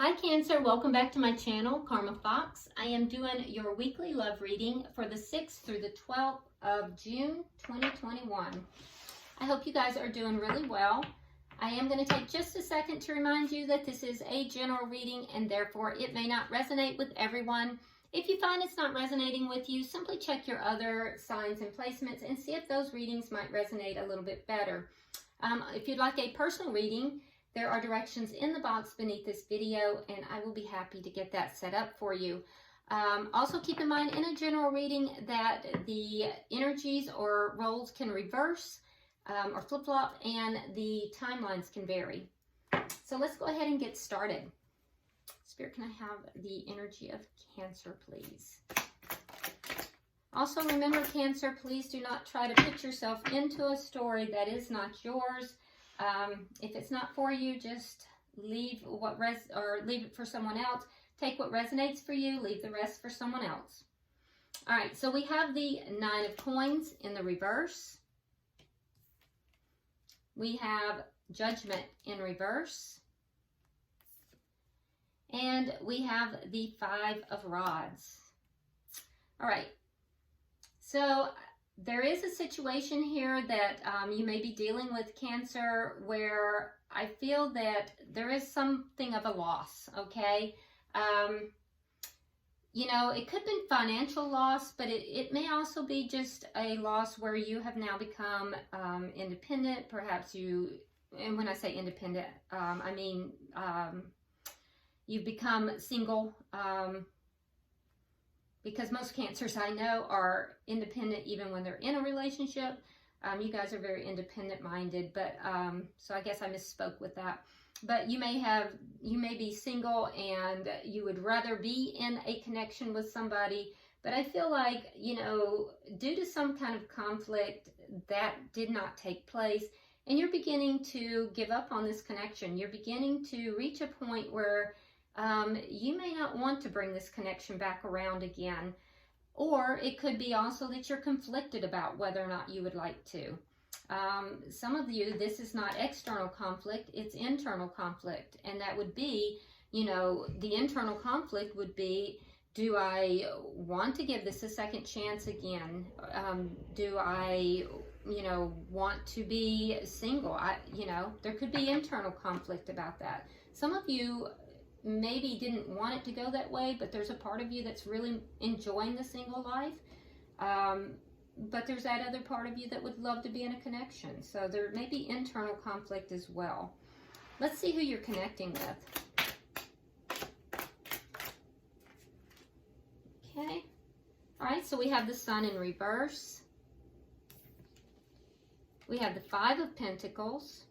Hi Cancer, welcome back to my channel, Karma Fox. I am doing your weekly love reading for the 6th through the 12th of June 2021. I hope you guys are doing really well. I am going to take just a second to remind you that this is a general reading and therefore it may not resonate with everyone. If you find it's not resonating with you, simply check your other signs and placements and see if those readings might resonate a little bit better. If you'd like a personal reading, there are directions in the box beneath this video, and I will be happy to get that set up for you. Also keep in mind in a general reading that the energies or roles can reverse or flip-flop, and the timelines can vary. So let's go ahead and get started. Spirit, can I have the energy of Cancer, please? Also remember, Cancer, please do not try to put yourself into a story that is not yours. If it's not for you, just leave leave it for someone else. Take what resonates for you, leave the rest for someone else. All right, so we have the 9 of Coins in the reverse. We have Judgment in reverse. And we have the 5 of Rods. All right, so there is a situation here that you may be dealing with, Cancer, where I feel that there is something of a loss, okay? You know, it could be financial loss, but it may also be just a loss where you have now become independent. Perhaps you, and when I say independent, I mean you've become single, because most Cancers I know are independent even when they're in a relationship. You guys are very independent-minded, but so I guess I misspoke with that. But you may be single and you would rather be in a connection with somebody, but I feel like, you know, due to some kind of conflict that did not take place, and you're beginning to give up on this connection. You're beginning to reach a point where you may not want to bring this connection back around again. Or it could be also that you're conflicted about whether or not you would like to. Some of you, this is not external conflict, it's internal conflict. And that would be, you know, the internal conflict would be, do I want to give this a second chance again? Do I, you know, want to be single? You know, there could be internal conflict about that. Some of you maybe didn't want it to go that way, but there's a part of you that's really enjoying the single life. But there's that other part of you that would love to be in a connection. So there may be internal conflict as well. Let's see who you're connecting with. Okay. All right, so we have the Sun in reverse. We have the 5 of Pentacles.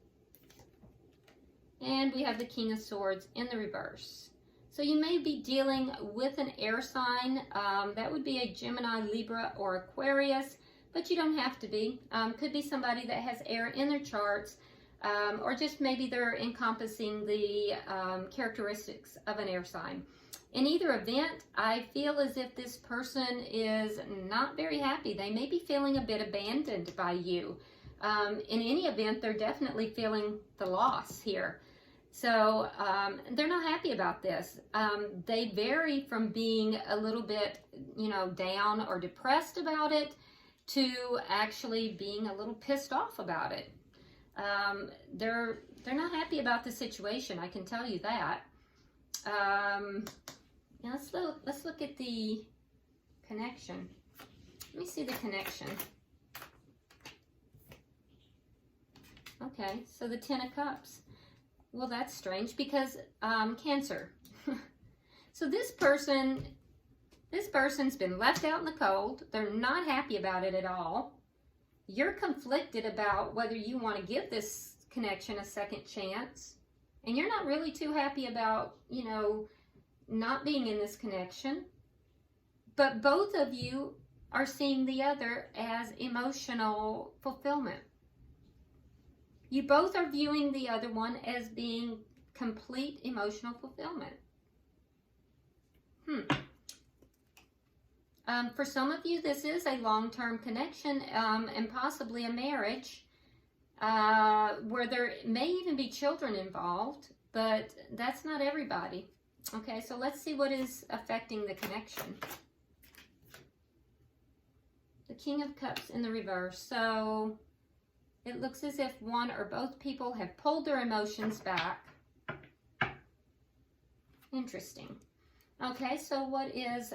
And we have the King of Swords in the reverse. So you may be dealing with an air sign. That would be a Gemini, Libra, or Aquarius, but you don't have to be. Could be somebody that has air in their charts, or just maybe they're encompassing the characteristics of an air sign. In either event, I feel as if this person is not very happy. They may be feeling a bit abandoned by you. In any event, they're definitely feeling the loss here. So they're not happy about this. They vary from being a little bit, you know, down or depressed about it to actually being a little pissed off about it. They're not happy about the situation, I can tell you that. Now let's look at the connection. Let me see the connection. Okay, so the 10 of Cups. Well, that's strange because Cancer. So this person's been left out in the cold. They're not happy about it at all. You're conflicted about whether you want to give this connection a second chance. And you're not really too happy about, you know, not being in this connection. But both of you are seeing the other as emotional fulfillment. You both are viewing the other one as being complete emotional fulfillment. For some of you, this is a long-term connection and possibly a marriage where there may even be children involved, but that's not everybody. Okay, so let's see what is affecting the connection. The King of Cups in the reverse. So it looks as if one or both people have pulled their emotions back. Interesting. Okay, so what is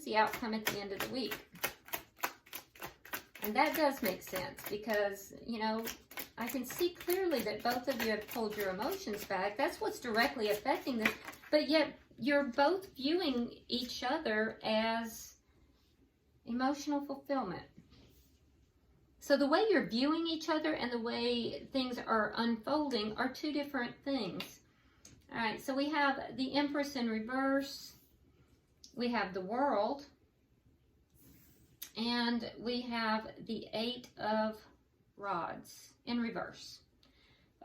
the outcome at the end of the week? And that does make sense because, you know, I can see clearly that both of you have pulled your emotions back. That's what's directly affecting this. But yet you're both viewing each other as emotional fulfillment. So the way you're viewing each other and the way things are unfolding are two different things. All right, so we have the Empress in reverse. We have the World. And we have the 8 of Rods in reverse.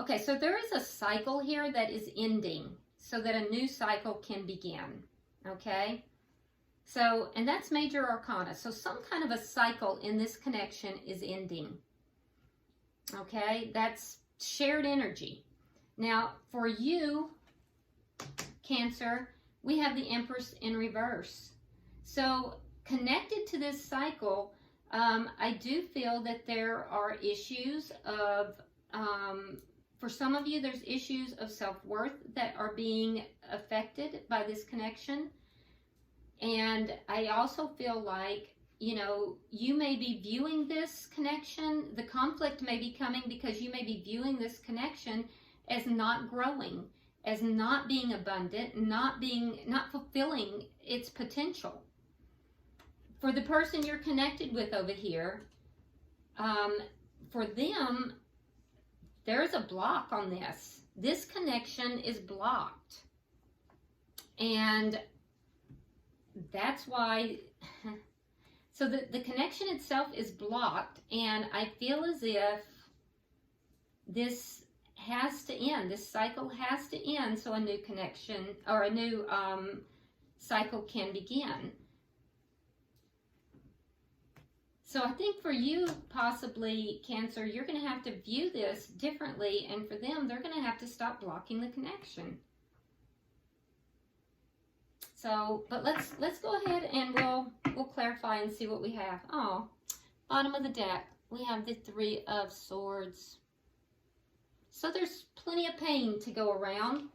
Okay, so there is a cycle here that is ending so that a new cycle can begin. Okay? So, and that's major arcana. So some kind of a cycle in this connection is ending. Okay? That's shared energy. Now, for you, Cancer, we have the Empress in reverse. So, connected to this cycle, I do feel that there are issues of, for some of you, there's issues of self-worth that are being affected by this connection. And I also feel like, you know, you may be viewing this connection, the conflict may be coming because you may be viewing this connection as not growing, as not being abundant, not fulfilling its potential. For the person you're connected with over here, for them, there's a block on this. This connection is blocked. And that's why, so the connection itself is blocked, and I feel as if this has to end. This cycle has to end so a new connection or a new cycle can begin. So I think for you, possibly, Cancer, you're going to have to view this differently, and for them, they're going to have to stop blocking the connection. So, but let's go ahead and we'll clarify and see what we have. Oh, bottom of the deck, we have the 3 of Swords. So there's plenty of pain to go around,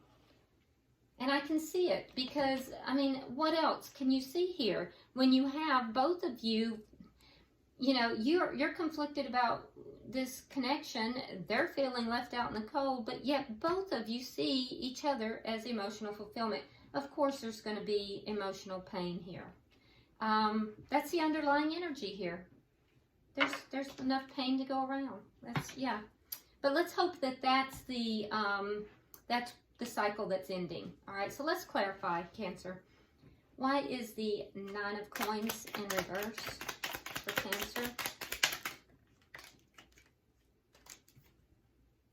and I can see it because, I mean, what else can you see here when you have both of you? You know, you're conflicted about this connection. They're feeling left out in the cold, but yet both of you see each other as emotional fulfillment. Of course, there's going to be emotional pain here. That's the underlying energy here. There's enough pain to go around. Yeah. But let's hope that that's the cycle that's ending. All right. So let's clarify, Cancer. Why is the 9 of Coins in reverse for Cancer?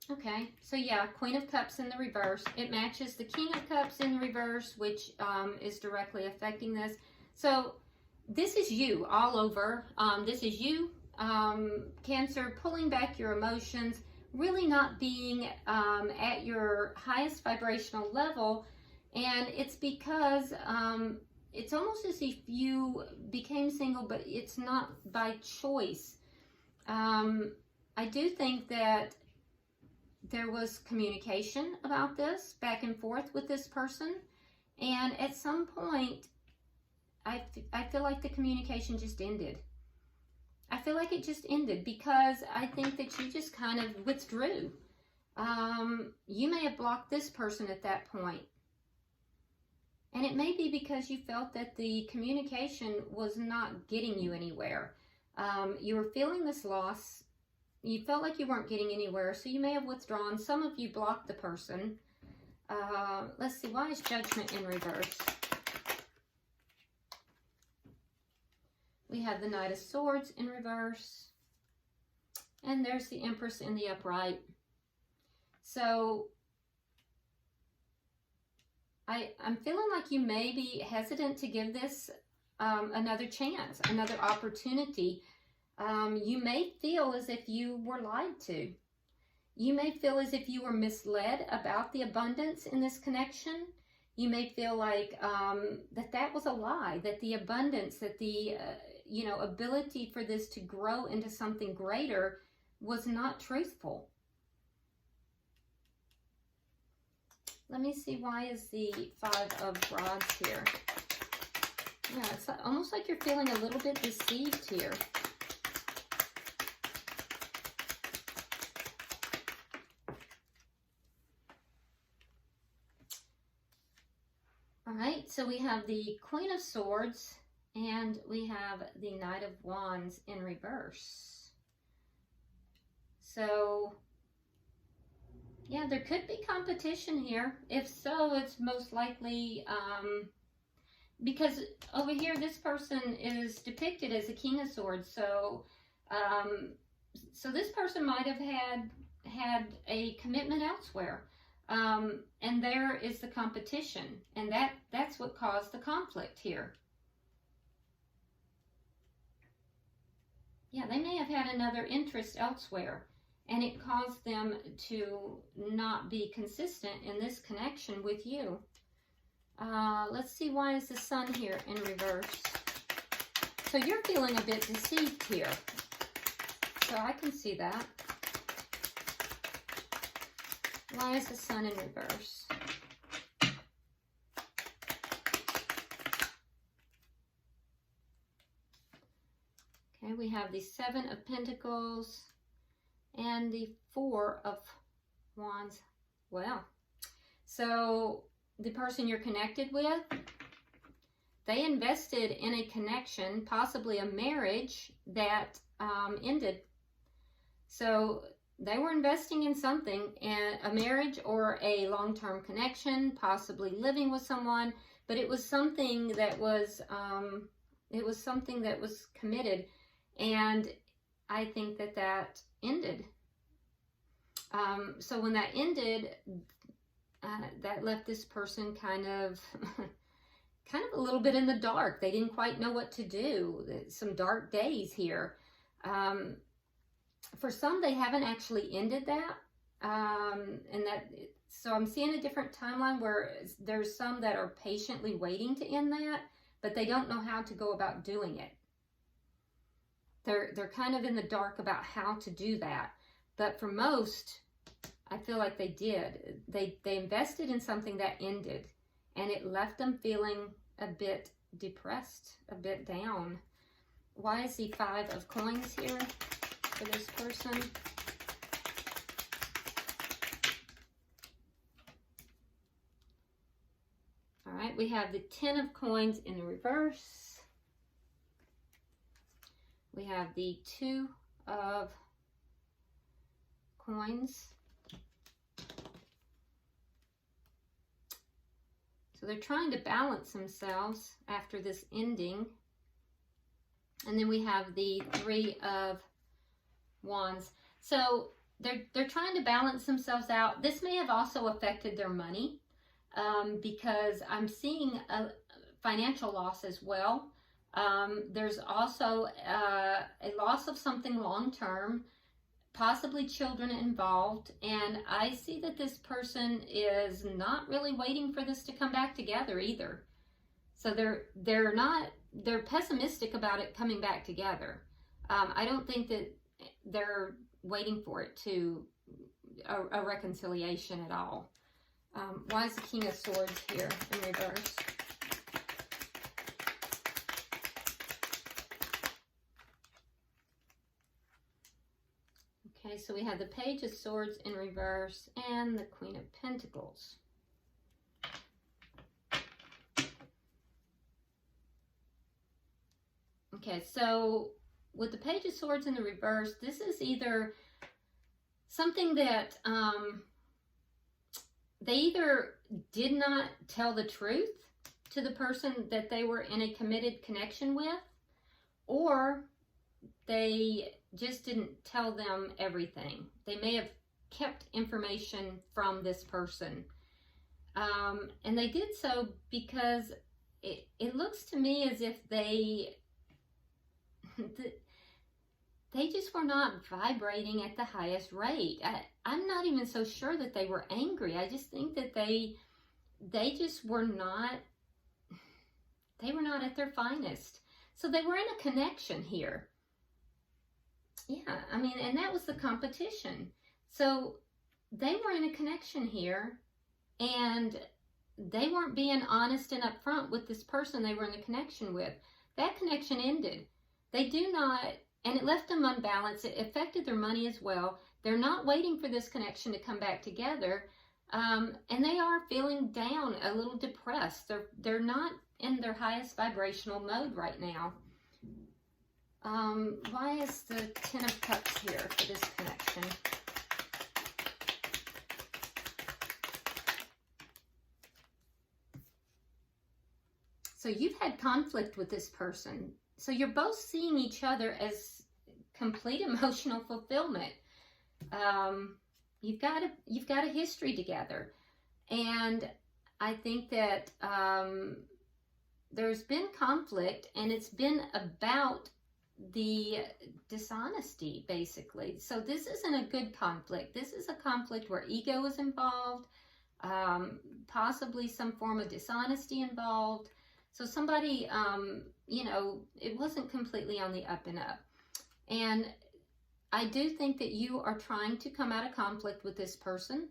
Okay, so yeah, Queen of Cups in the reverse. It matches the King of Cups in reverse, which is directly affecting this. So this is you all over. This is you, Cancer, pulling back your emotions, really not being at your highest vibrational level. And it's because it's almost as if you became single, but it's not by choice. I do think that there was communication about this back and forth with this person, and at some point I feel like the communication just ended. I feel like it just ended because I think that you just kind of withdrew. You may have blocked this person at that point, and it may be because you felt that the communication was not getting you anywhere. You were feeling this loss. You felt like you weren't getting anywhere, so you may have withdrawn. Some of you blocked the person. Let's see, why is Judgment in reverse? We have the Knight of Swords in reverse. And there's the Empress in the upright. So, I'm feeling like you may be hesitant to give this another chance, another opportunity. You may feel as if you were lied to. You may feel as if you were misled about the abundance in this connection. You may feel like that was a lie, that the abundance, that the ability for this to grow into something greater was not truthful. Let me see, why is the Five of Rods here? Yeah, it's almost like you're feeling a little bit deceived here. All right, so we have the Queen of Swords and we have the Knight of Wands in reverse. So, yeah, there could be competition here. If so, it's most likely because over here this person is depicted as a King of Swords. So, so this person might have had a commitment elsewhere. And there is the competition, and that's what caused the conflict here. Yeah, they may have had another interest elsewhere, and it caused them to not be consistent in this connection with you. Let's see, why is the Sun here in reverse? So you're feeling a bit deceived here. So I can see that. Why is the Sun in reverse? Okay, we have the Seven of Pentacles and the Four of Wands. Well, so the person you're connected with, they invested in a connection, possibly a marriage that ended. So they were investing in something, a marriage or a long-term connection, possibly living with someone, but it was something that was committed, and I think that ended. So when that ended, that left this person kind of a little bit in the dark. They didn't quite know what to do. Some dark days here. For some, they haven't actually ended that, so I'm seeing a different timeline where there's some that are patiently waiting to end that, but they don't know how to go about doing it. They're kind of in the dark about how to do that, but for most, I feel like they did. They invested in something that ended, and it left them feeling a bit depressed, a bit down. Why is the Five of Coins here for this person? All right, we have the Ten of Coins in the reverse. We have the Two of Coins. So they're trying to balance themselves after this ending. And then we have the Three of Wands. So they're trying to balance themselves out. This may have also affected their money, because I'm seeing a financial loss as well. There's also a loss of something long-term, possibly children involved, and I see that this person is not really waiting for this to come back together either. So they're pessimistic about it coming back together. I don't think that they're waiting for it to a reconciliation at all. Why is the King of Swords here in reverse? Okay, so we have the Page of Swords in reverse and the Queen of Pentacles. Okay, so with the Page of Swords in the reverse, this is either something that they either did not tell the truth to the person that they were in a committed connection with, or they just didn't tell them everything. They may have kept information from this person. And they did so because it looks to me as if they just were not vibrating at the highest rate. I'm not even so sure that they were angry. I just think that they they just were not, they were not at their finest. So they were in a connection here. Yeah, I mean, and that was the competition. So they were in a connection here, and they weren't being honest and upfront with this person they were in a connection with. That connection ended. They do not, and it left them unbalanced. It affected their money as well. They're not waiting for this connection to come back together, and they are feeling down, a little depressed. They're not in their highest vibrational mode right now. Why is the Ten of Cups here for this connection? So you've had conflict with this person. So you're both seeing each other as complete emotional fulfillment. You've got a history together, and I think that there's been conflict, and it's been about the dishonesty, basically. So this isn't a good conflict. This is a conflict where ego is involved, possibly some form of dishonesty involved. So somebody, you know, it wasn't completely on the up and up. And I do think that you are trying to come out of conflict with this person,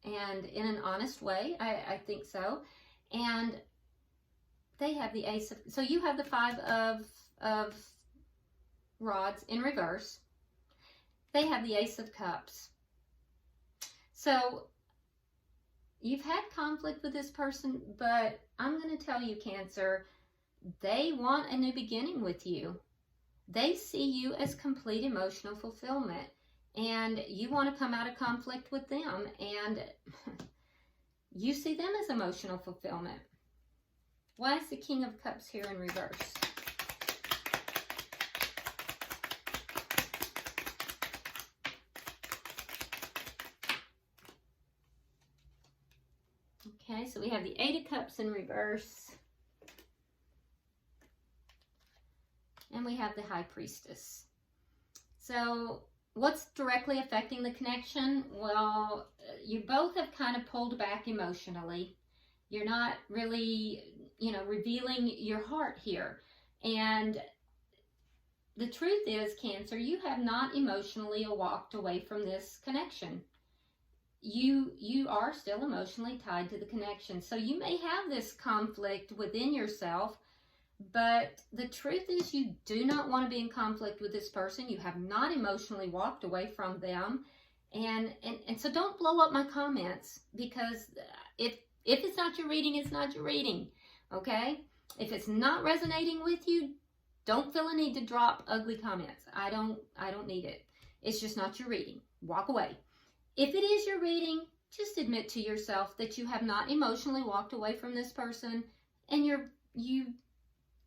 and in an honest way. I think so. And they have the Ace of, so you have the Five of Rods in reverse. They have the Ace of Cups. So you've had conflict with this person, but I'm going to tell you, Cancer, they want a new beginning with you. They see you as complete emotional fulfillment, and you want to come out of conflict with them, and you see them as emotional fulfillment. Why is the King of Cups here in reverse? Okay, so we have the Eight of Cups in reverse. And we have the High Priestess. So what's directly affecting the connection? Well, you both have kind of pulled back emotionally. You're not really, you know, revealing your heart here. And the truth is, Cancer, you have not emotionally walked away from this connection. You are still emotionally tied to the connection. So you may have this conflict within yourself, but the truth is you do not want to be in conflict with this person. You have not emotionally walked away from them. And so don't blow up my comments, because if it's not your reading, it's not your reading. Okay? If it's not resonating with you, don't feel a need to drop ugly comments. I don't need it. It's just not your reading. Walk away. If it is your reading, just admit to yourself that you have not emotionally walked away from this person, and you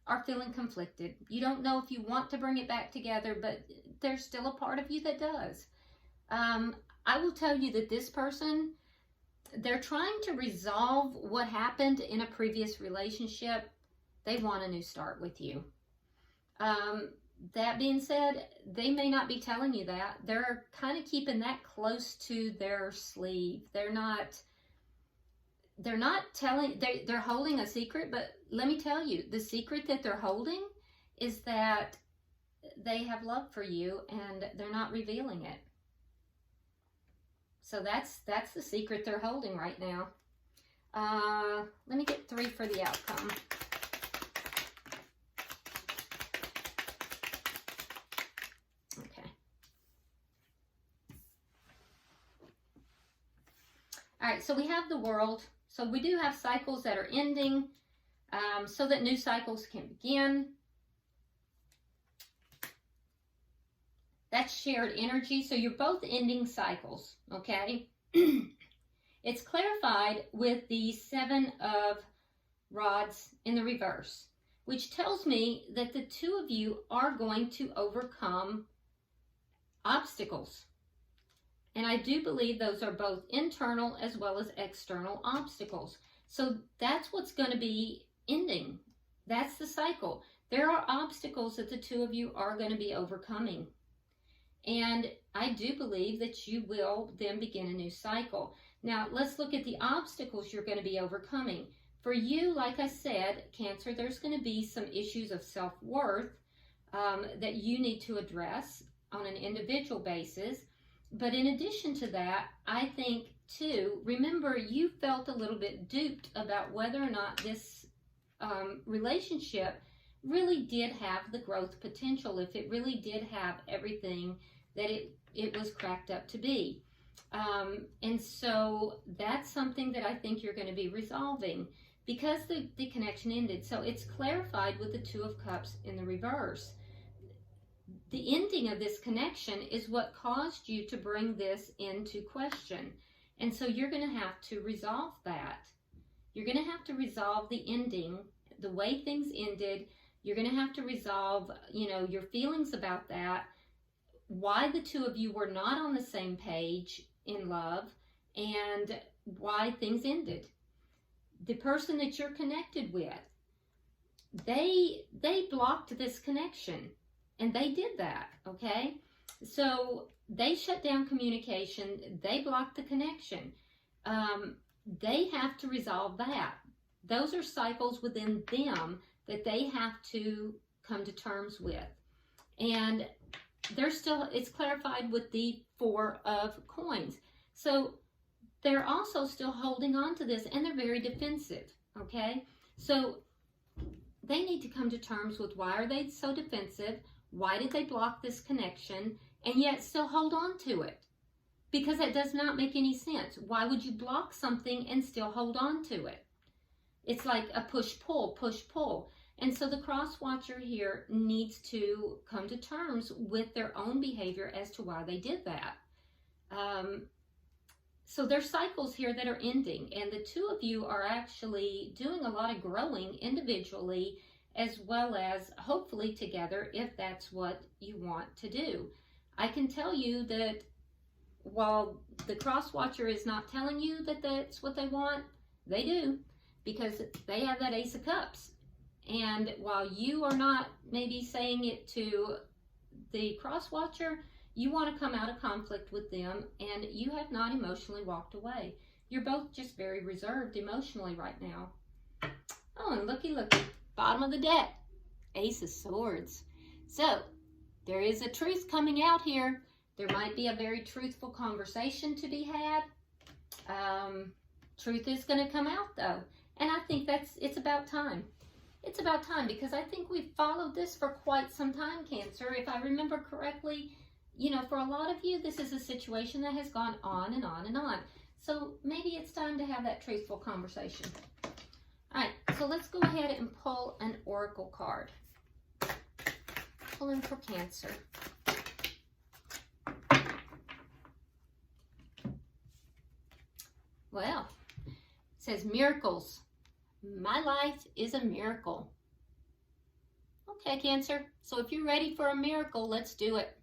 are feeling conflicted. You don't know if you want to bring it back together, but there's still a part of you that does. I will tell you that this person, they're trying to resolve what happened in a previous relationship. They want a new start with you. That being said, they may not be telling you that. They're kind of keeping that close to their sleeve. They're not telling, they're holding a secret, but let me tell you, the secret that they're holding is that they have love for you, and they're not revealing it. So that's the secret they're holding right now. Let me get 3 for the outcome. Okay. All right, so we have the World. So we do have cycles that are ending, so that new cycles can begin. That's shared energy, so you're both ending cycles, okay? It's clarified with the Seven of Rods in the reverse, which tells me that the two of you are going to overcome obstacles. And I do believe those are both internal as well as external obstacles. So that's what's going to be ending. That's the cycle. There are obstacles that the two of you are going to be overcoming. And I do believe that you will then begin a new cycle. Now, let's look at the obstacles you're going to be overcoming. For you, like I said, Cancer, there's going to be some issues of self-worth that you need to address on an individual basis. But in addition to that, I think, too, remember, you felt a little bit duped about whether or not this relationship really did have the growth potential, if it really did have everything that it was cracked up to be. And so that's something that I think you're going to be resolving because the connection ended. So it's clarified with the Two of Cups in the reverse. The ending of this connection is what caused you to bring this into question. And so you're going to have to resolve that. You're going to have to resolve the ending, the way things ended. You're going to have to resolve, your feelings about that, why the two of you were not on the same page in love, and why things ended. The person that you're connected with, they blocked this connection, and they did that, okay? So they shut down communication. They blocked the connection. They have to resolve that. Those are cycles within them that they have to come to terms with. And it's clarified with the Four of Coins. So they're also still holding on to this, and they're very defensive, okay? So they need to come to terms with, why are they so defensive? Why did they block this connection and yet still hold on to it? Because that does not make any sense. Why would you block something and still hold on to it? It's like a push-pull, push-pull. And so the cross-watcher here needs to come to terms with their own behavior as to why they did that. So there's cycles here that are ending, and the two of you are actually doing a lot of growing individually, as well as hopefully together, if that's what you want to do. I can tell you that while the cross-watcher is not telling you that that's what they want, they do, because they have that Ace of Cups. And while you are not maybe saying it to the cross-watcher, you want to come out of conflict with them, and you have not emotionally walked away. You're both just very reserved emotionally right now. Oh, and looky, bottom of the deck, Ace of Swords. So there is a truth coming out here. There might be a very truthful conversation to be had. Truth is going to come out, though. And I think it's about time. It's about time, because I think we've followed this for quite some time, Cancer. If I remember correctly, for a lot of you, this is a situation that has gone on and on and on. So maybe it's time to have that truthful conversation. All right, so let's go ahead and pull an oracle card. Pull in for Cancer. Well, it says miracles. My life is a miracle. Okay, Cancer. So if you're ready for a miracle, let's do it.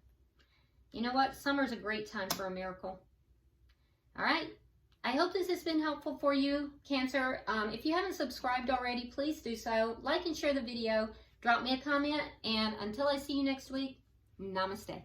You know what? Summer's a great time for a miracle. All right. I hope this has been helpful for you, Cancer. If you haven't subscribed already, please do so. Like and share the video. Drop me a comment. And until I see you next week, namaste.